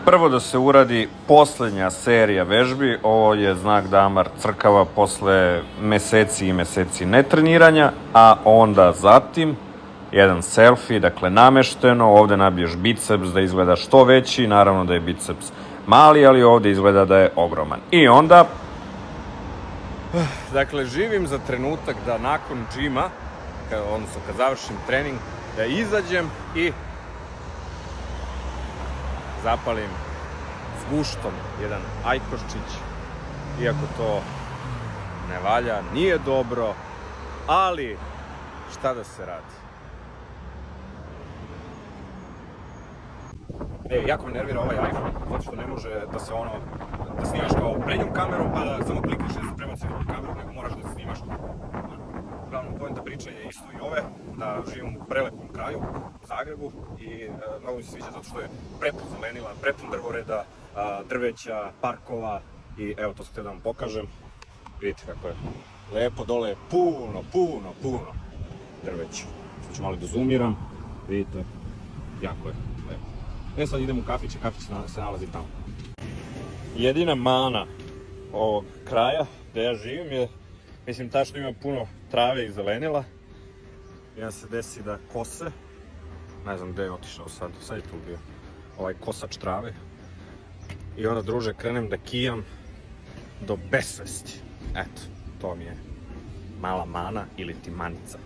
prvo da se uradi posljednja serija vežbi. Ovo je znak da Amar crkava posle meseci i meseci netreniranja, a onda zatim jedan selfie, dakle namešteno, ovde nabiješ biceps da izgleda što veći, naravno da je biceps mali, ali ovde izgleda da je ogroman. I onda, dakle, živim za trenutak da nakon džima, odnosno kad završim trening, da izađem i zapalim s guštom jedan ajkoščić, iako to ne valja, nije dobro, ali šta da se radi. Jako me nervira ovaj iPhone, zato što ne može da se da snimaš kao prednjom kamerom, pa da samo klikneš da se prebaci u kameru, nego moraš da se snimaš. Uglavnom, poenta priče je isto i ove, da živim u prelepom kraju, u Zagrebu, i mnogo mi se sviđa zato što je prepun zelenila, prepun drvoreda, drveća, parkova, i evo, to sam htio da vam pokažem. Vidite kako je lepo, dole je puno drveća. Sad ću malo da zoomiram, vidite, jako je lepo. Sad idem u kafić i kafić se nalazi tamo. Jedina mana ovog kraja gde ja živim je, mislim, ta što ima puno trave i zelenila. I onda se desi da kose, ne znam gde je otišao sad je tu bio ovaj kosač trave. I onda, druže, krenem da kijam do besvesti. Eto, to mi je mala mana ili ti manica.